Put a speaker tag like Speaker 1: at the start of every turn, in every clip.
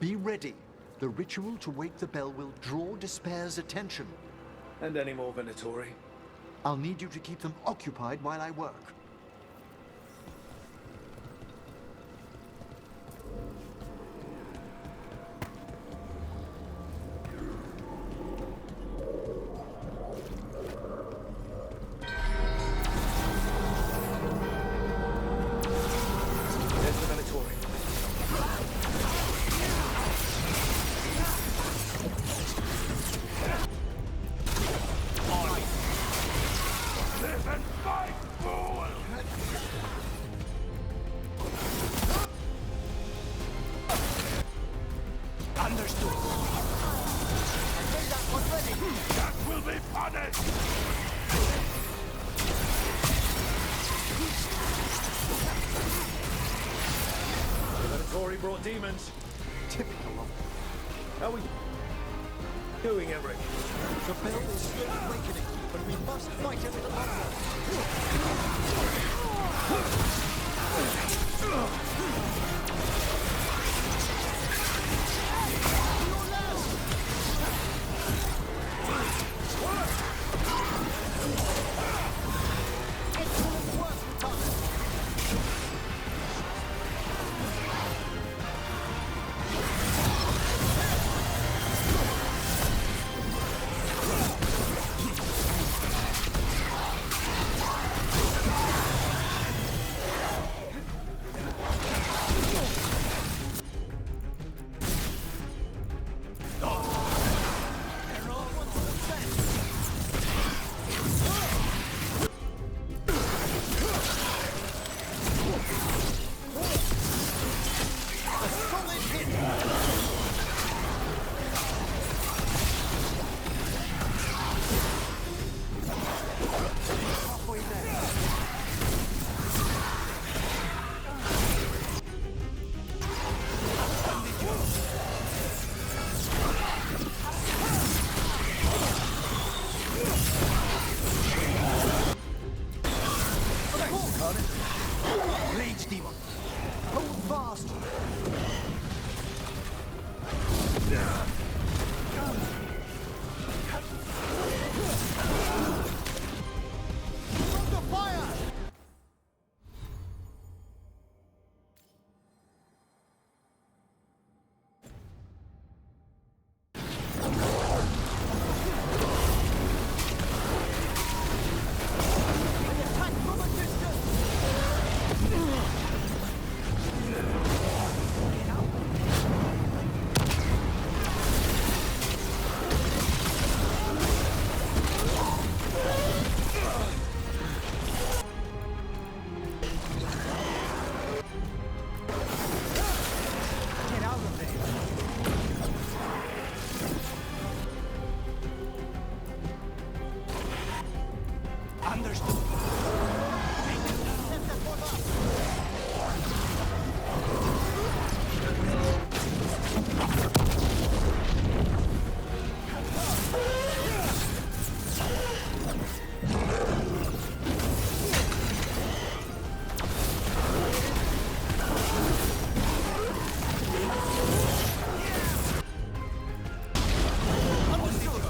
Speaker 1: Be ready. The ritual to wake the bell will draw Despair's attention.
Speaker 2: And any more Venatori?
Speaker 1: I'll need you to keep them occupied while I work.
Speaker 2: There's the Venatori. Live and fight, fool! Understood. That will be punished! The Venatori brought demons.
Speaker 1: Typical of
Speaker 2: How are we doing, Emmerich?
Speaker 1: the bell is still awakening, but we must fight a little longer. Excellent work, Lieutenant. A solid hit. Halfway there. Rage demon. Hold fast. Under fire! Attack from a distance! Get out of there! Understood. Set that one up. Understood.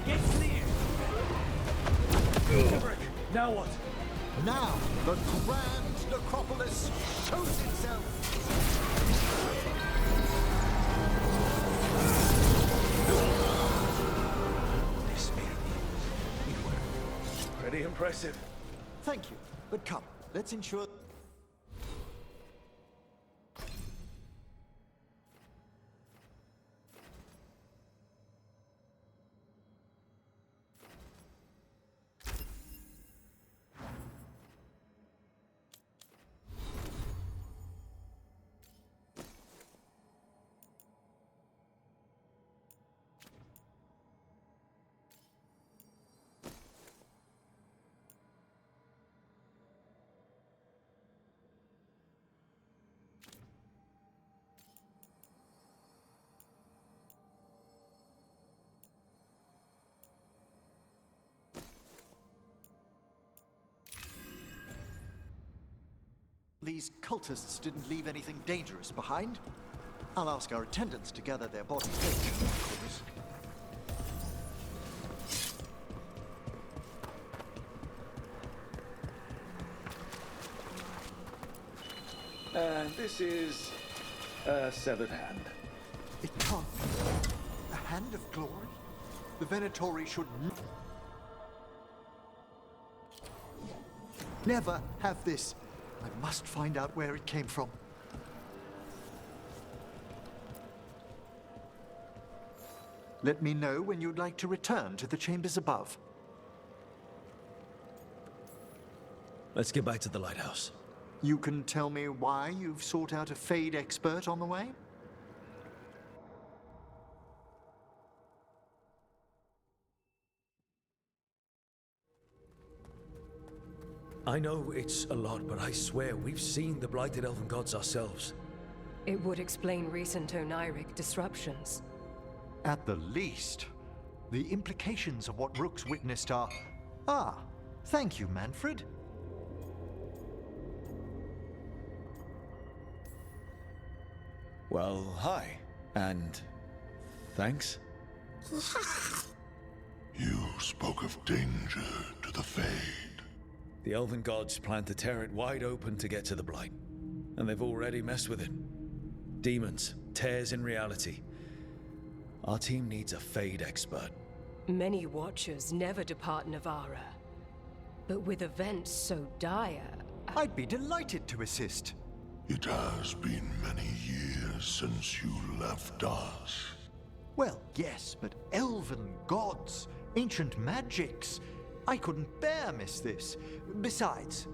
Speaker 2: Get clear! Emmerich, now what?
Speaker 1: Now, the grand necropolis shows itself.
Speaker 2: Pretty impressive.
Speaker 1: Thank you, but come, let's ensure... These cultists didn't leave anything dangerous behind. I'll ask our attendants to gather their bodies later, of course.
Speaker 2: This is a severed hand.
Speaker 1: It can't be. A hand of glory? The Venatori should never have this. I must find out where it came from. Let me know when you'd like to return to the chambers above.
Speaker 3: Let's get back to the lighthouse.
Speaker 1: You can tell me why you've sought out a Fade expert on the way?
Speaker 3: I know it's a lot, but I swear we've seen the blighted elven gods ourselves.
Speaker 4: It would explain recent Oniric disruptions.
Speaker 1: At the least. The implications of what Rook's witnessed are... Ah, thank you, Manfred.
Speaker 3: Well, hi. And... thanks?
Speaker 5: You spoke of danger to the Fade.
Speaker 3: The elven gods plan to tear it wide open to get to the blight. And they've already messed with it. Demons, tears in reality. Our team needs a Fade expert.
Speaker 4: Many Watchers never depart Navara. But with events so dire...
Speaker 1: I'd be delighted to assist.
Speaker 5: It has been many years since you left us.
Speaker 1: Well, yes, but elven gods, ancient magics. I couldn't bear miss this. Besides,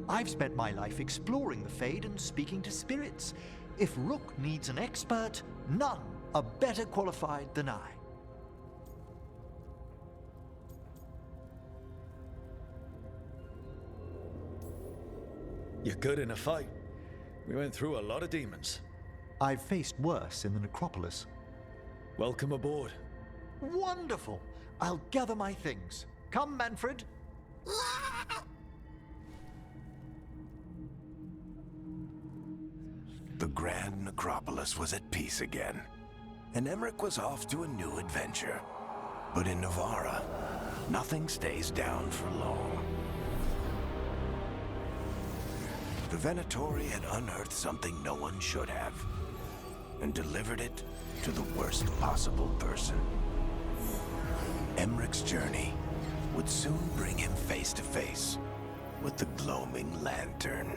Speaker 1: I've spent my life exploring the Fade and speaking to spirits. If Rook needs an expert, none are better qualified than I.
Speaker 3: You're good in a fight. We went through a lot of demons.
Speaker 1: I've faced worse in the necropolis.
Speaker 3: Welcome aboard.
Speaker 1: Wonderful! I'll gather my things. Come, Manfred.
Speaker 6: The Grand Necropolis was at peace again, and Emmerich was off to a new adventure. But in Navara, nothing stays down for long. The Venatori had unearthed something no one should have, and delivered it to the worst possible person. Emmerich's journey would soon bring him face to face with the gloaming lantern.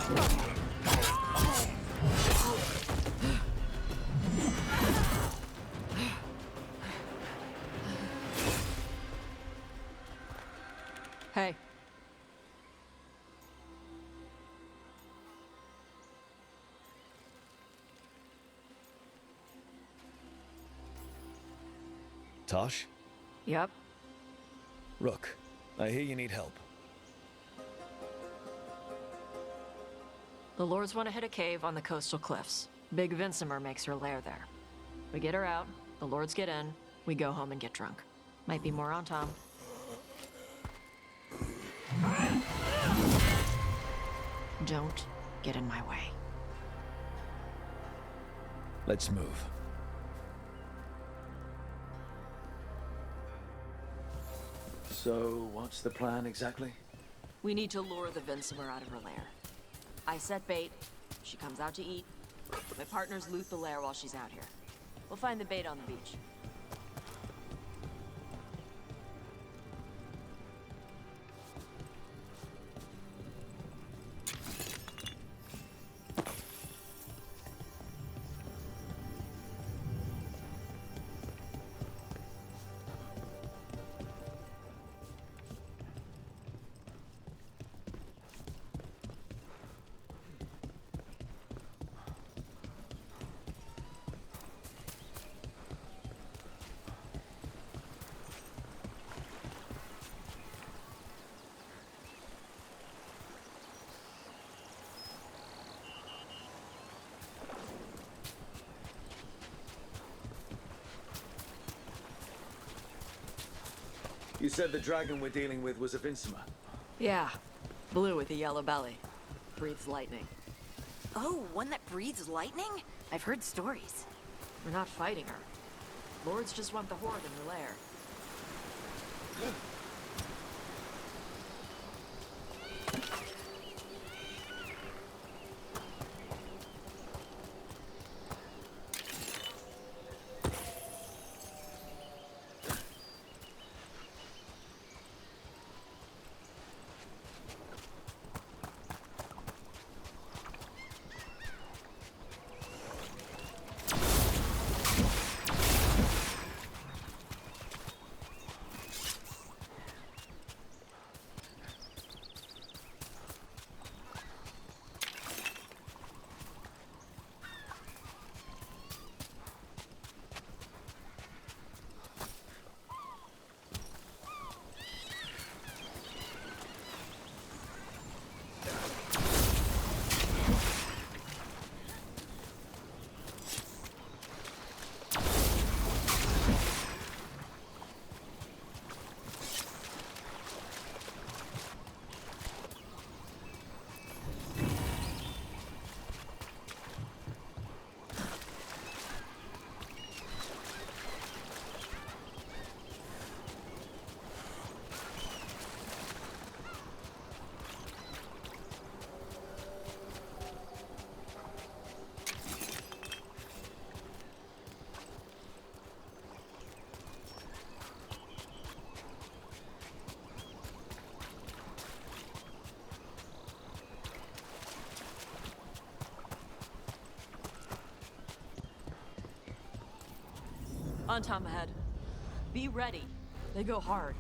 Speaker 7: Hey.
Speaker 3: Tosh?
Speaker 7: Yep.
Speaker 3: Rook, I hear you need help.
Speaker 7: The Lords want to hit a cave on the coastal cliffs. Big Vincimer makes her lair there. We get her out, the Lords get in, we go home and get drunk. Might be more on Tom. Don't get in my way.
Speaker 3: Let's move.
Speaker 2: So, what's the plan exactly?
Speaker 7: We need to lure the Vincimer out of her lair. I set bait, she comes out to eat. My partners loot the lair while she's out here. We'll find the bait on the beach.
Speaker 2: You said the dragon we're dealing with was a Vincimer.
Speaker 7: Yeah, blue with a yellow belly. Breathes lightning.
Speaker 8: Oh, one that breathes lightning? I've heard stories.
Speaker 7: We're not fighting her. Lords just want the Horde in her lair. On Tom ahead. Be ready. They go hard.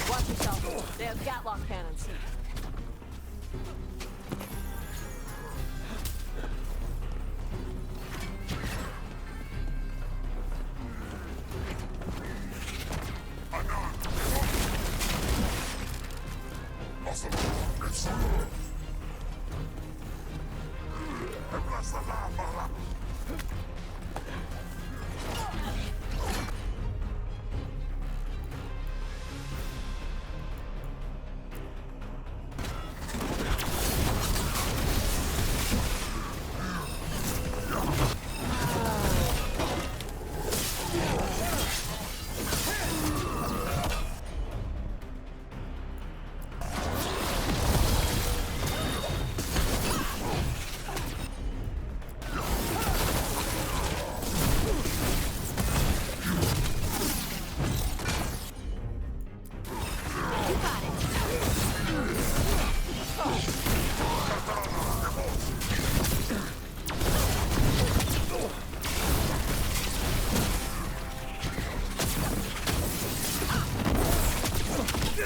Speaker 7: Watch yourself. They have Gatlock cannons.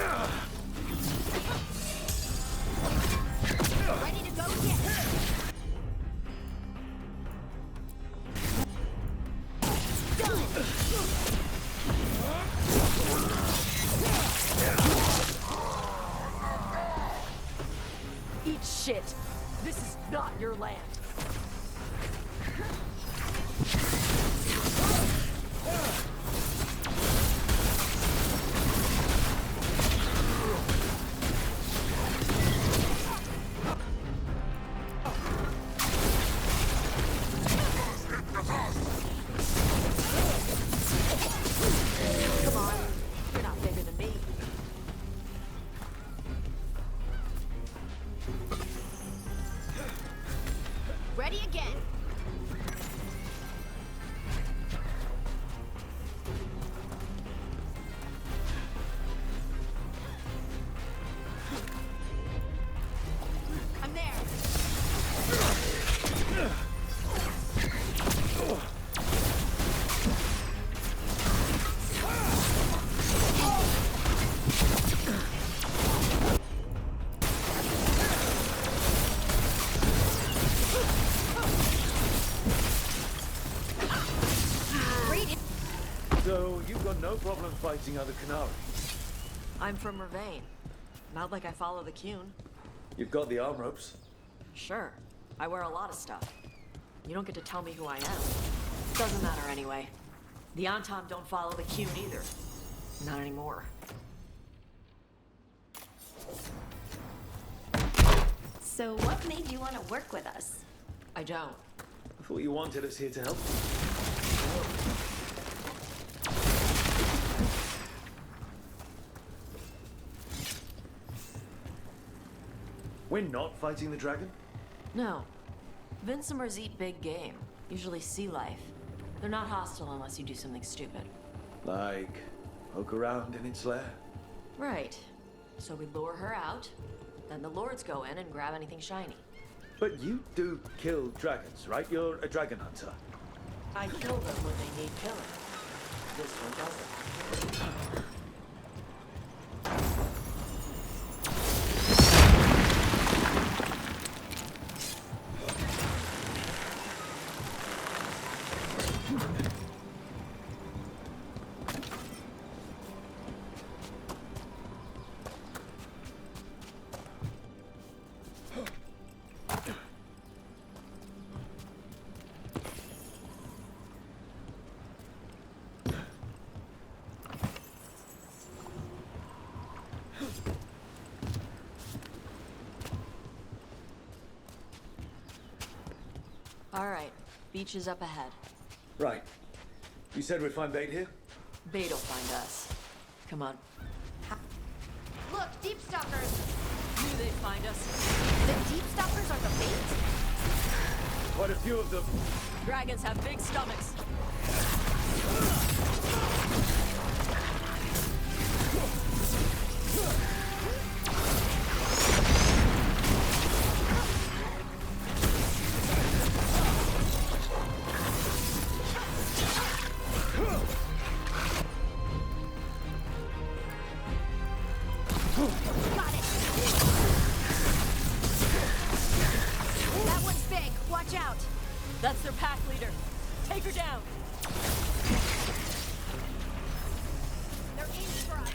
Speaker 8: Ready to go yet?
Speaker 7: Eat shit. This is not your land. Come on. You're not bigger than me.
Speaker 8: Ready again. I'm there.
Speaker 2: So, you've got no problem fighting other Canari?
Speaker 7: I'm from Ravain. Not like I follow the Qun.
Speaker 2: You've got the arm ropes.
Speaker 7: Sure. I wear a lot of stuff. You don't get to tell me who I am. Doesn't matter anyway. The Anton don't follow the Qun either. Not anymore.
Speaker 8: So what made you want to work with us?
Speaker 7: I don't.
Speaker 2: I thought you wanted us here to help. We're not fighting the dragon?
Speaker 7: No. Vincimers eat big game. Usually sea life. They're not hostile unless you do something stupid.
Speaker 2: Like, poke around in its lair?
Speaker 7: Right. So we lure her out, then the lords go in and grab anything shiny.
Speaker 2: But you do kill dragons, right? You're a dragon hunter.
Speaker 7: I kill them when they need killing. This one doesn't. All right, beach is up ahead.
Speaker 2: Right. You said we'd find bait here?
Speaker 7: Bait'll find us. Come on.
Speaker 8: Look, deep stalkers.
Speaker 7: Knew they'd find us.
Speaker 8: The deep stalkers are the bait?
Speaker 2: Quite a few of them.
Speaker 7: Dragons have big stomachs.
Speaker 8: Got it. That one's big. Watch out.
Speaker 7: That's their pack leader. Take her down.
Speaker 8: They're aiming for us.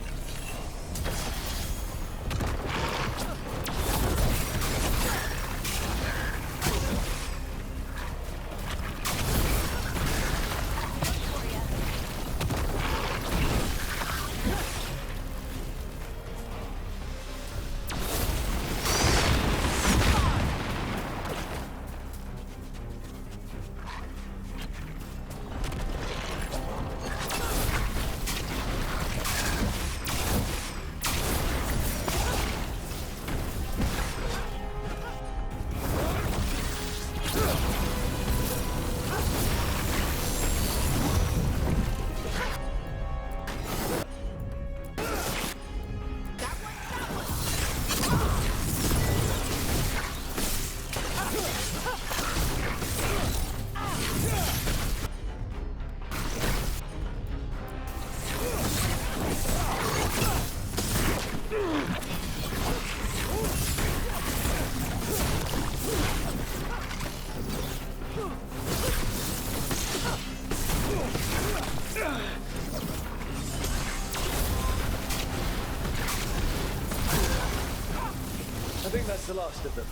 Speaker 2: think that's the last of them.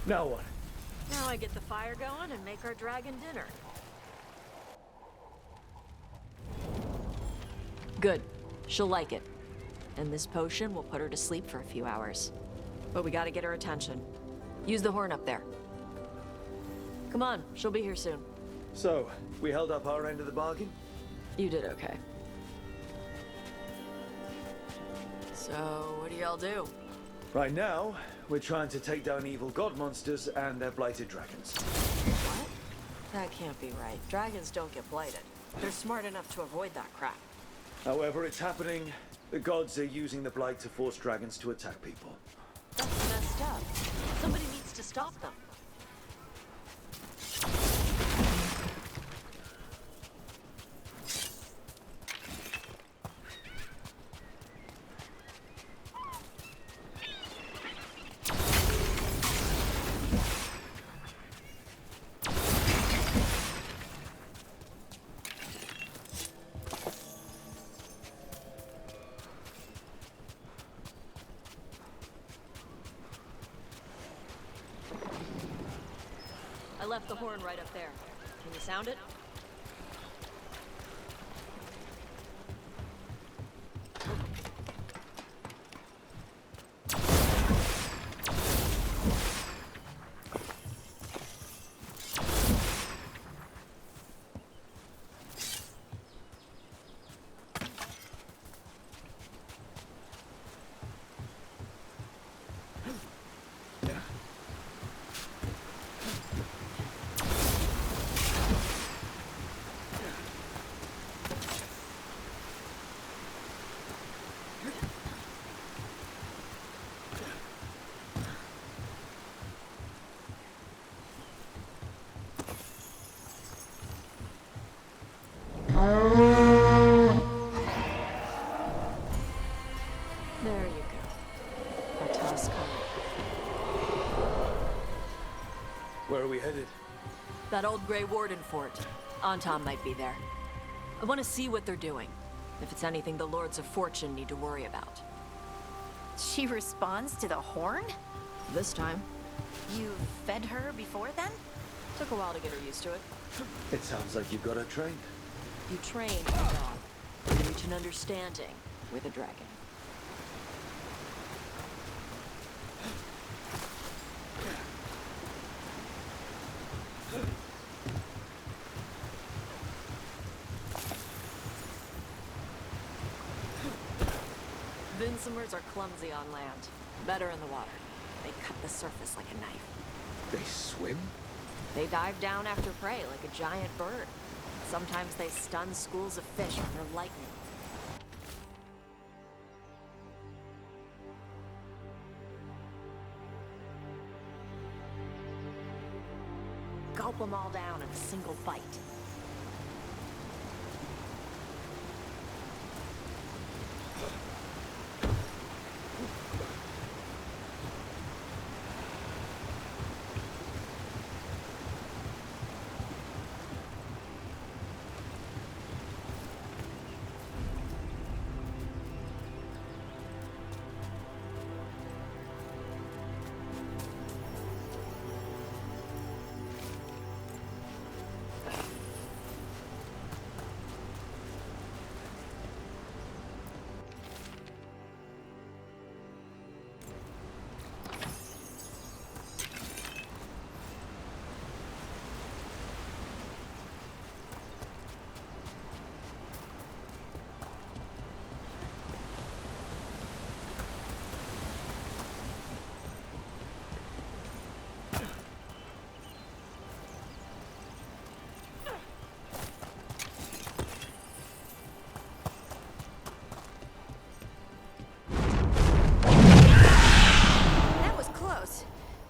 Speaker 2: Now what?
Speaker 7: Now I get the fire going and make our dragon dinner. Good. She'll like it. And this potion will put her to sleep for a few hours. But we gotta get her attention. Use the horn up there. Come on, she'll be here soon.
Speaker 2: So, we held up our end of the bargain?
Speaker 7: You did okay. So, what do y'all do?
Speaker 2: Right now, we're trying to take down evil god monsters and their blighted dragons.
Speaker 7: What? That can't be right. Dragons don't get blighted. They're smart enough to avoid that crap.
Speaker 2: However, it's happening. The gods are using the blight to force dragons to attack people.
Speaker 7: That's messed up. Somebody needs to stop them. I left the horn right up there. Can you sound it? There you go. A tusk.
Speaker 2: Where are we headed?
Speaker 7: That old Grey Warden fort. Anton might be there. I want to see what they're doing. If it's anything the Lords of Fortune need to worry about.
Speaker 8: She responds to the horn?
Speaker 7: This time,
Speaker 8: You fed her before then?
Speaker 7: took a while to get her used to it.
Speaker 2: It sounds like you've got her trained.
Speaker 7: You train a dog. You reach an understanding with a dragon. Vincimers are clumsy on land, better in the water. They cut the surface like a knife.
Speaker 2: They swim?
Speaker 7: They dive down after prey like a giant bird. Sometimes they stun schools of fish with their lightning. Gulp them all down in a single bite.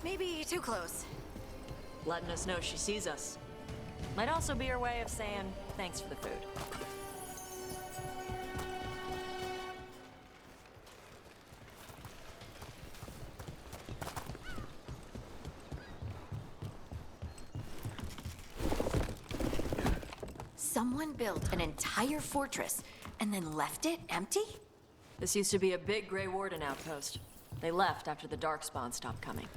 Speaker 8: Maybe too close.
Speaker 7: Letting us know she sees us. Might also be her way of saying thanks for the food.
Speaker 8: Someone built an entire fortress and then left it empty?
Speaker 7: This used to be a big Grey Warden outpost. They left after the Darkspawn stopped coming.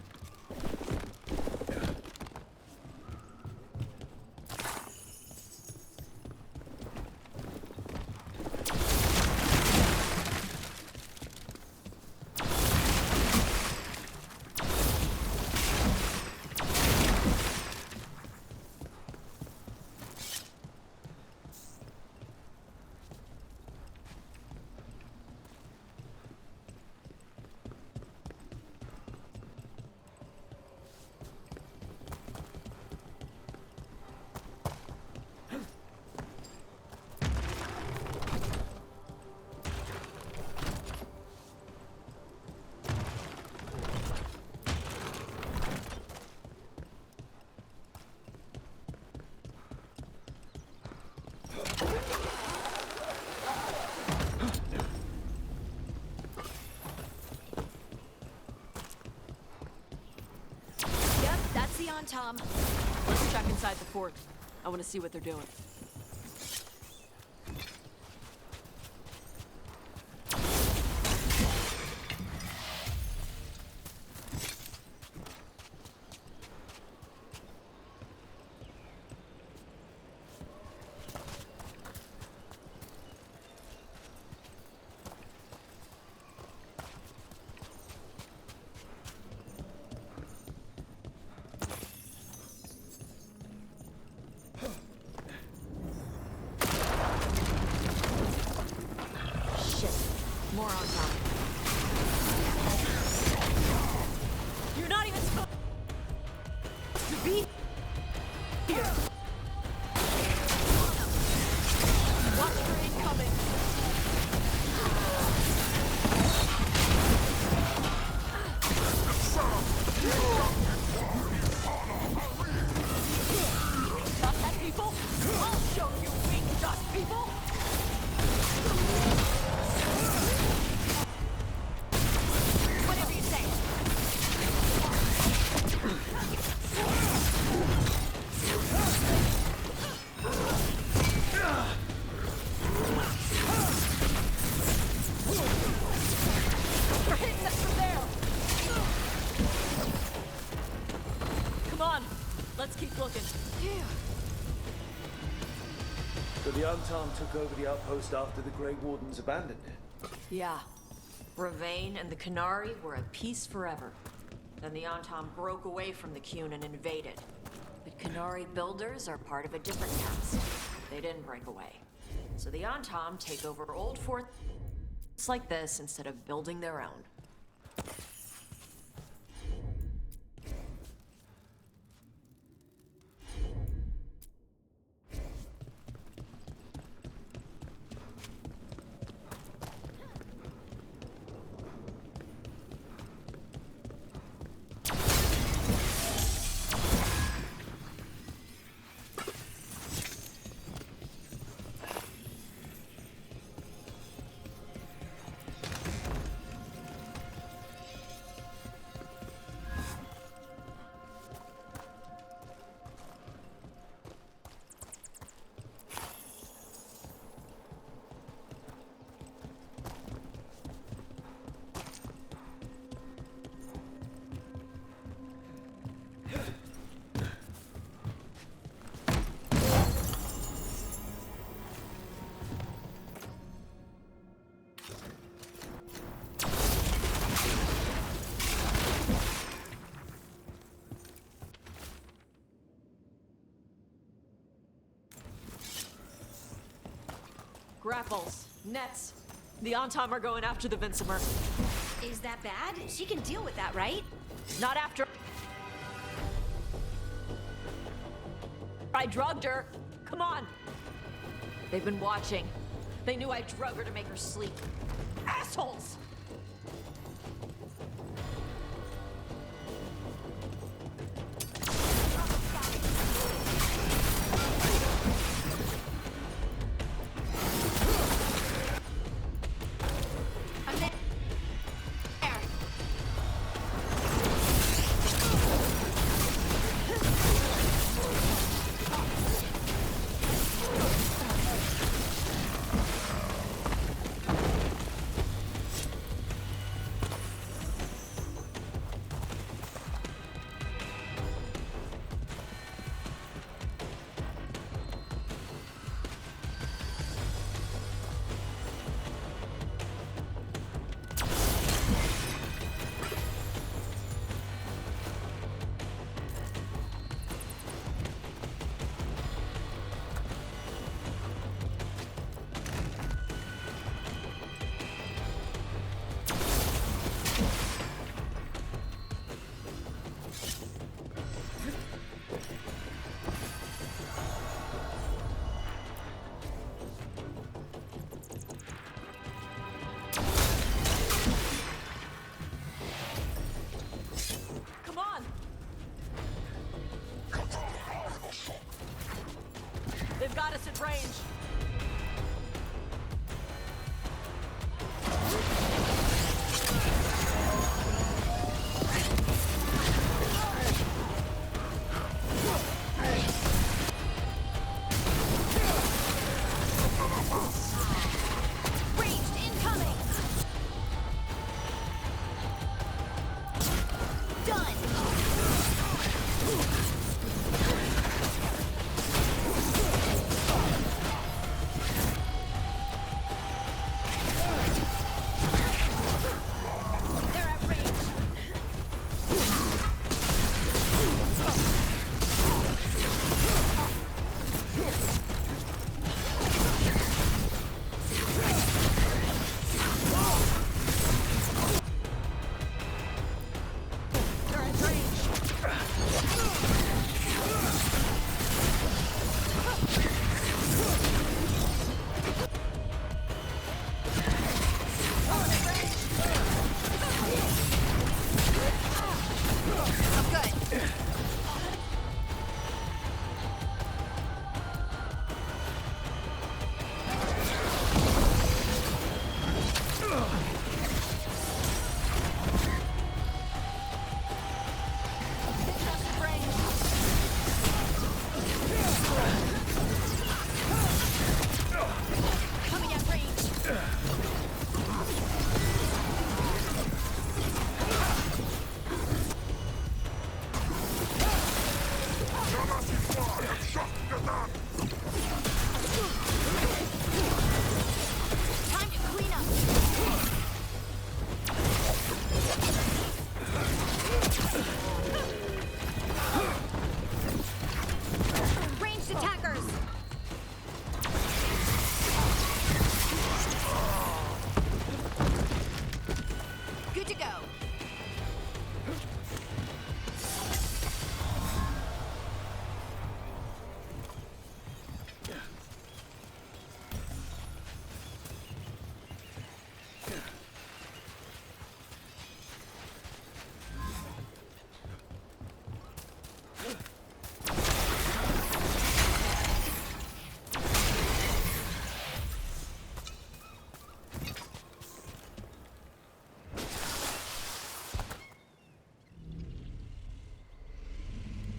Speaker 8: Yep, that's the on-tom.
Speaker 7: Let's check inside the fort. I want to see what they're doing. More on top. You're not even supposed to be here. Watch for incoming. Dust people? I'll show you weak dust people. Whatever you say. They're hitting us from there. Come on, let's keep looking.
Speaker 2: So the Untom took over the outpost after the Grey Wardens abandoned it.
Speaker 7: Yeah. Ravane and the Canary were at peace forever. Then the Antom broke away from the Qun and invaded. But Canary builders are part of a different caste. They didn't break away. So the Antom take over old forts like this instead of building their own. Grapples, nets. The Antom are going after the Vincimer.
Speaker 8: Is that bad? She can deal with that, right?
Speaker 7: Not after I drugged her. Come on. They've been watching. They knew I drug her to make her sleep. Assholes!
Speaker 8: I'm there.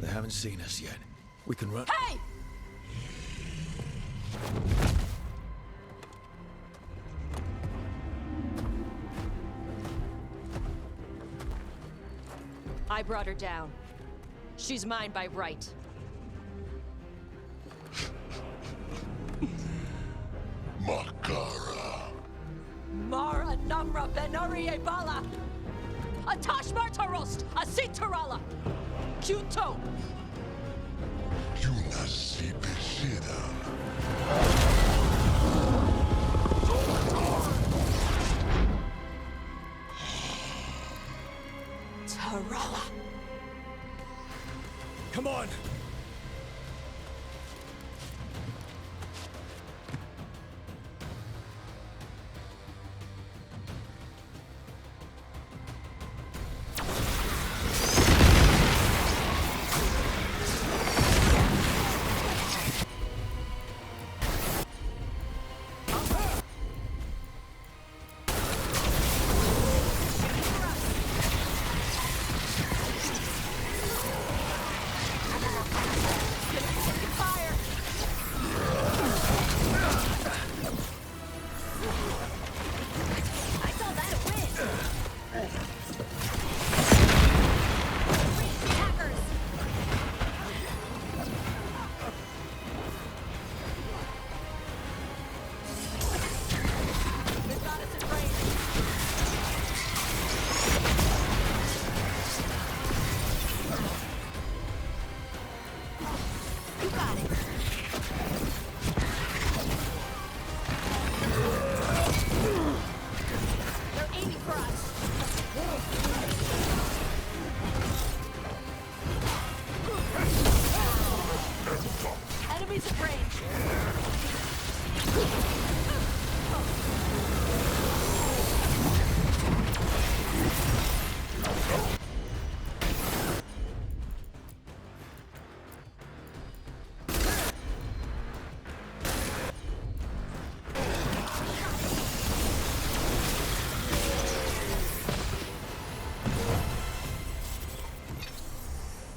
Speaker 3: They haven't seen us yet. We can run.
Speaker 8: Hey!
Speaker 4: I brought her down. She's mine by right.
Speaker 5: Makara.
Speaker 4: Mara Namra Benori Bala! Atash Martarost! Asitarala! Kyuto!
Speaker 5: Yunasibishida.
Speaker 4: Tarala!
Speaker 3: Come on!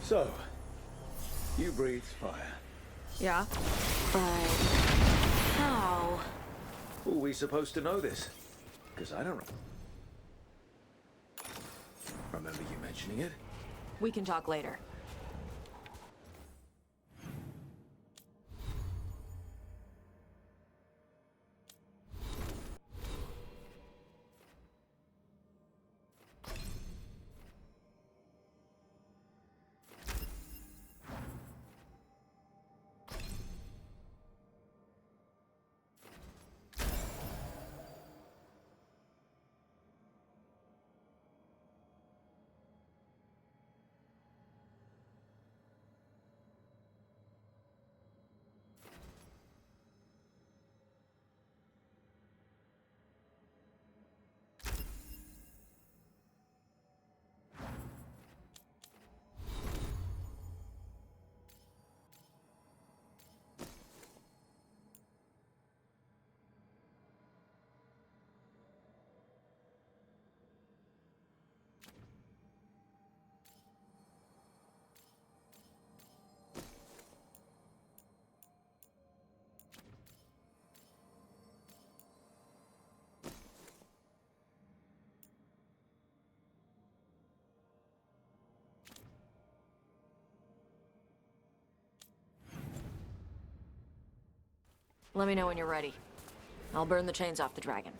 Speaker 2: So, you breathe fire.
Speaker 8: Yeah? But... how?
Speaker 2: Were we supposed to know this? Because I don't remember you mentioning it.
Speaker 7: We can talk later. Let me know when you're ready. I'll burn the chains off the dragon.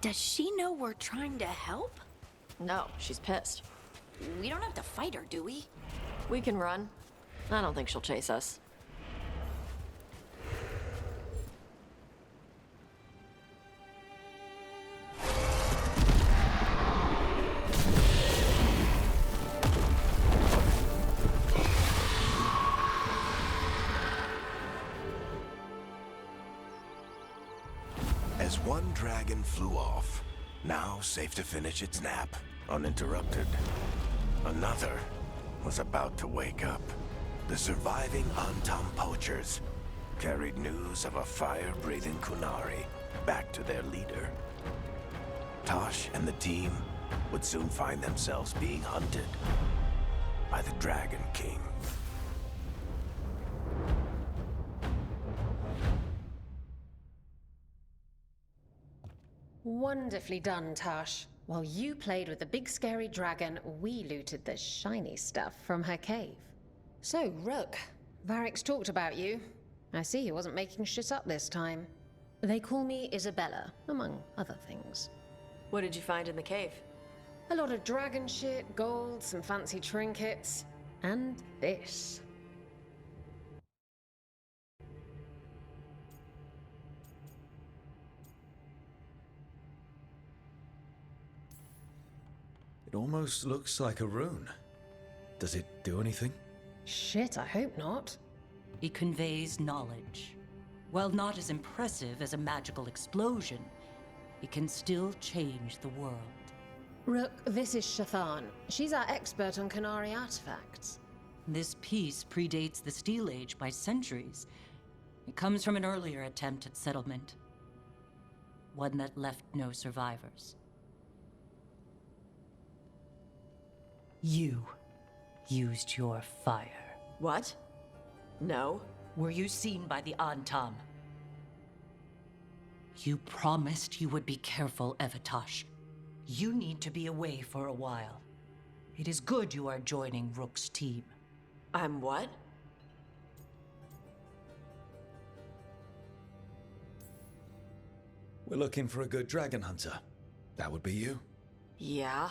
Speaker 8: Does she know we're trying to help?
Speaker 7: No, she's pissed.
Speaker 8: We don't have to fight her, do we?
Speaker 7: We can run. I don't think she'll chase us.
Speaker 6: As one dragon flew off, now safe to finish its nap, uninterrupted, another was about to wake up. The surviving Antam poachers carried news of a fire-breathing Kunari back to their leader. Tosh and the team would soon find themselves being hunted by the Dragon King.
Speaker 9: Wonderfully done, Tash. While you played with the big scary dragon, we looted the shiny stuff from her cave. So, Rook, Varric's talked about you. I see he wasn't making shit up this time. They call me Isabella, among other things.
Speaker 7: What did you find in the cave?
Speaker 9: A lot of dragon shit, gold, some fancy trinkets, and this.
Speaker 3: It almost looks like a rune. Does it do anything?
Speaker 9: Shit, I hope not.
Speaker 10: It conveys knowledge. While not as impressive as a magical explosion, it can still change the world.
Speaker 9: Rook, this is Shathan. She's our expert on Kunari artifacts.
Speaker 10: This piece predates the Steel Age by centuries. It comes from an earlier attempt at settlement. One that left no survivors. You used your fire.
Speaker 7: What? No.
Speaker 10: Were you seen by the Antam? You promised you would be careful, Evatosh. You need to be away for a while. It is good you are joining Rook's team.
Speaker 7: I'm what?
Speaker 3: We're looking for a good dragon hunter. That would be you.
Speaker 7: Yeah?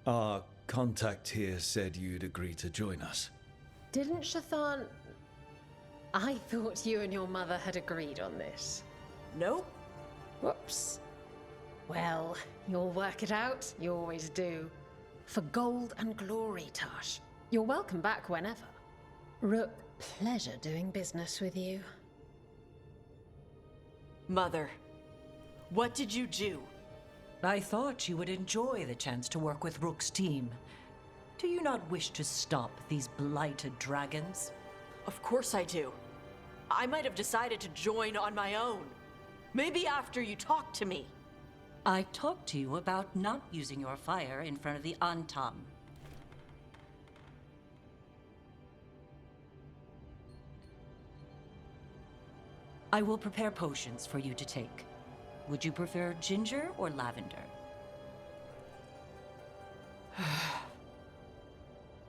Speaker 3: Our contact here said you'd agree to join us.
Speaker 9: Didn't Shathan... I thought you and your mother had agreed on this.
Speaker 7: Nope.
Speaker 9: Whoops. Well, you'll work it out. You always do. For gold and glory, Tash. You're welcome back whenever. Rook, pleasure doing business with you.
Speaker 7: Mother, what did you do?
Speaker 10: I thought you would enjoy the chance to work with Rook's team. Do you not wish to stop these blighted dragons?
Speaker 7: Of course I do. I might have decided to join on my own. Maybe after you talked to me.
Speaker 10: I talked to you about not using your fire in front of the Antam. I will prepare potions for you to take. Would you prefer ginger or lavender?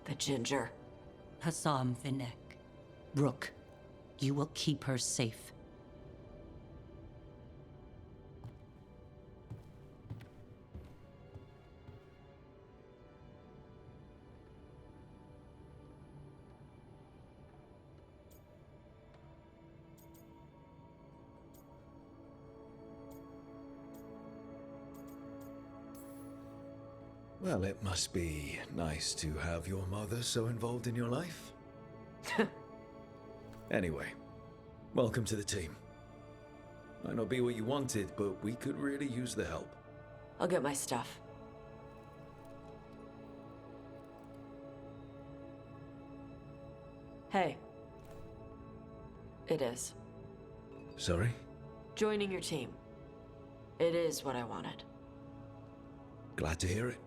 Speaker 7: The ginger.
Speaker 10: Hassam Vinek. Rook, you will keep her safe.
Speaker 3: Well, it must be nice to have your mother so involved in your life. Anyway, welcome to the team. Might not be what you wanted, but we could really use the help.
Speaker 7: I'll get my stuff. Hey. It is.
Speaker 3: Sorry?
Speaker 7: Joining your team. It is what I wanted.
Speaker 3: Glad to hear it.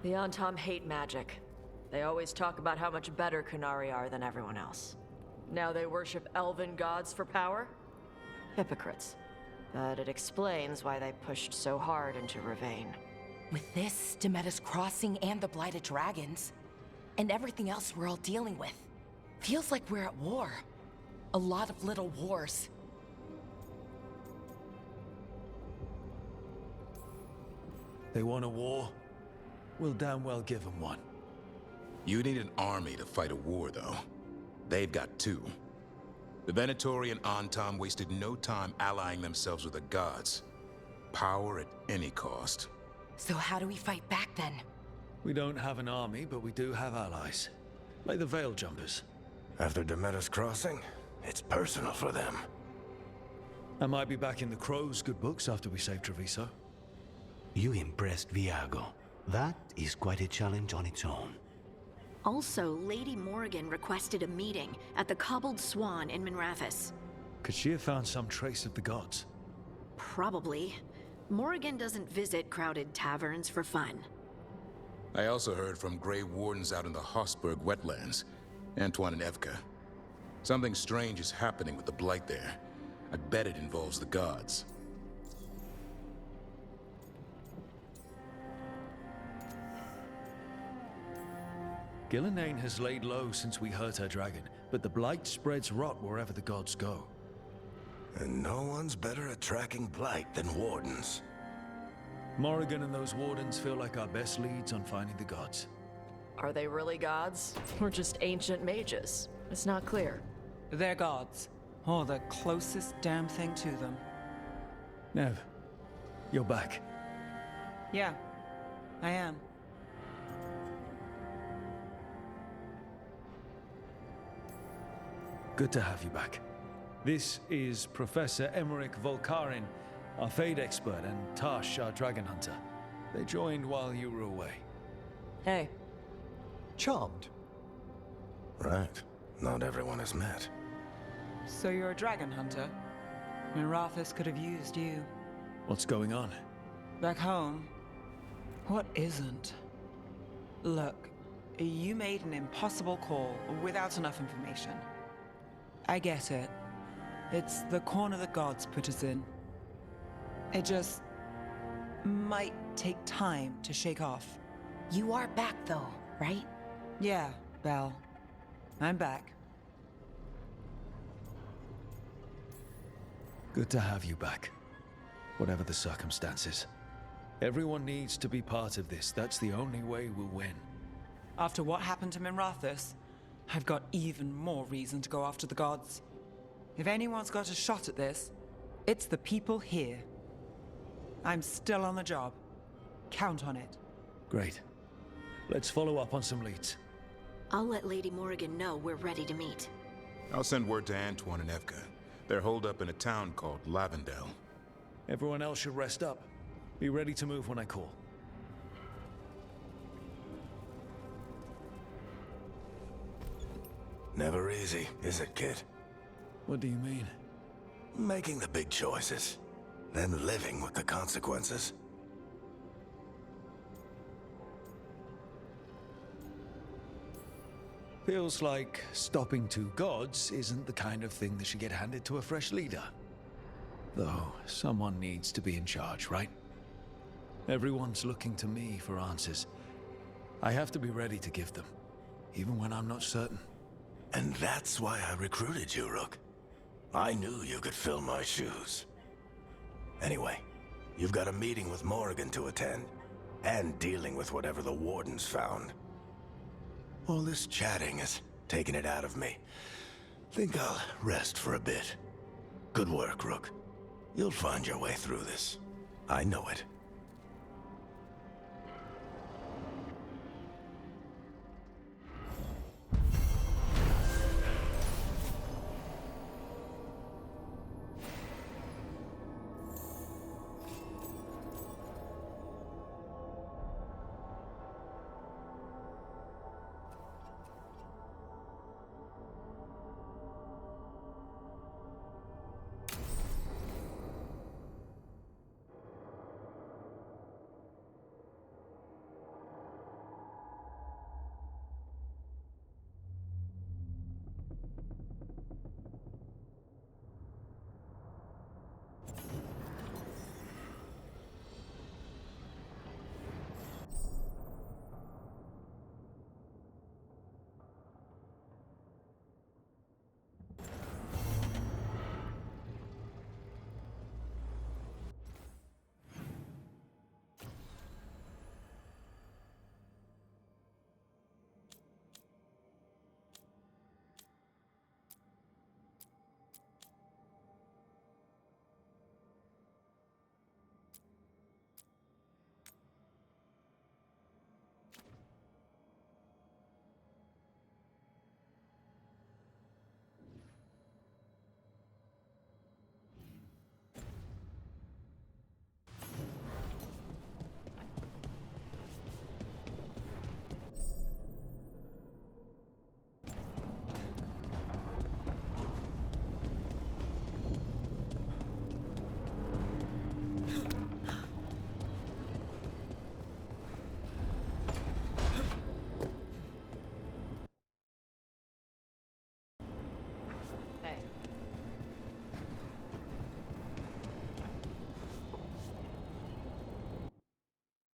Speaker 7: The Antom hate magic. They always talk about how much better Qunari are than everyone else. Now they worship elven gods for power? Hypocrites. But it explains why they pushed so hard into Ravain.
Speaker 8: With this, Demeter's Crossing and the Blighted Dragons, and everything else we're all dealing with, feels like we're at war. A lot of little wars.
Speaker 3: They want a war? We'll damn well give them one.
Speaker 11: You need an army to fight a war, though. They've got two. The Venatori and Antom wasted no time allying themselves with the gods. Power at any cost.
Speaker 8: So how do we fight back then?
Speaker 3: We don't have an army, but we do have allies. Like the Veil Jumpers.
Speaker 6: After Demeter's Crossing, it's personal for them.
Speaker 3: I might be back in the Crow's good books after we save Treviso.
Speaker 12: You impressed Viago. That is quite a challenge on its own.
Speaker 13: Also, Lady Morrigan requested a meeting at the Cobbled Swan in Minrathous.
Speaker 3: Could she have found some trace of the gods?
Speaker 13: Probably. Morrigan doesn't visit crowded taverns for fun.
Speaker 11: I also heard from Grey Wardens out in the Hossberg wetlands, Antoine and Evka. Something strange is happening with the Blight there. I bet it involves the gods.
Speaker 3: Gillenane has laid low since we hurt her dragon, but the Blight spreads rot wherever the gods go.
Speaker 6: And no one's better at tracking Blight than Wardens.
Speaker 3: Morrigan and those Wardens feel like our best leads on finding the gods.
Speaker 7: Are they really gods? Or just ancient mages? It's not clear.
Speaker 14: They're gods. Or the closest damn thing to them.
Speaker 3: Nev, you're back.
Speaker 14: Yeah, I am.
Speaker 3: Good to have you back. This is Professor Emmerich Volkarin, our Fade expert, and Tash, our dragon hunter. They joined while you were away.
Speaker 7: Hey.
Speaker 1: Charmed.
Speaker 6: Right. Not everyone has met.
Speaker 14: So you're a dragon hunter? Minrathous could have used you.
Speaker 3: What's going on?
Speaker 14: Back home, what isn't? Look, you made an impossible call without enough information. I get it. It's the corner the gods put us in. It just might take time to shake off.
Speaker 8: You are back though, right?
Speaker 14: Yeah, Belle. I'm back.
Speaker 3: Good to have you back. Whatever the circumstances. Everyone needs to be part of this. That's the only way we'll win.
Speaker 14: After what happened to Minrathous, I've got even more reason to go after the gods. If anyone's got a shot at this, it's the people here. I'm still on the job. Count on it.
Speaker 3: Great. Let's follow up on some leads.
Speaker 13: I'll let Lady Morrigan know we're ready to meet.
Speaker 11: I'll send word to Antoine and Evka. They're holed up in a town called Lavendel.
Speaker 3: Everyone else should rest up. Be ready to move when I call.
Speaker 6: Never easy, is it, kid?
Speaker 3: What do you mean?
Speaker 6: Making the big choices. then living with the consequences.
Speaker 3: Feels like stopping two gods isn't the kind of thing that should get handed to a fresh leader. Though, someone needs to be in charge, right? Everyone's looking to me for answers. I have to be ready to give them, even when I'm not certain.
Speaker 6: And that's why I recruited you, Rook. I knew you could fill my shoes. Anyway, you've got a meeting with Morrigan to attend, and dealing with whatever the Wardens found. All this chatting is taking it out of me. Think I'll rest for a bit. Good work, Rook. You'll find your way through this. I know it.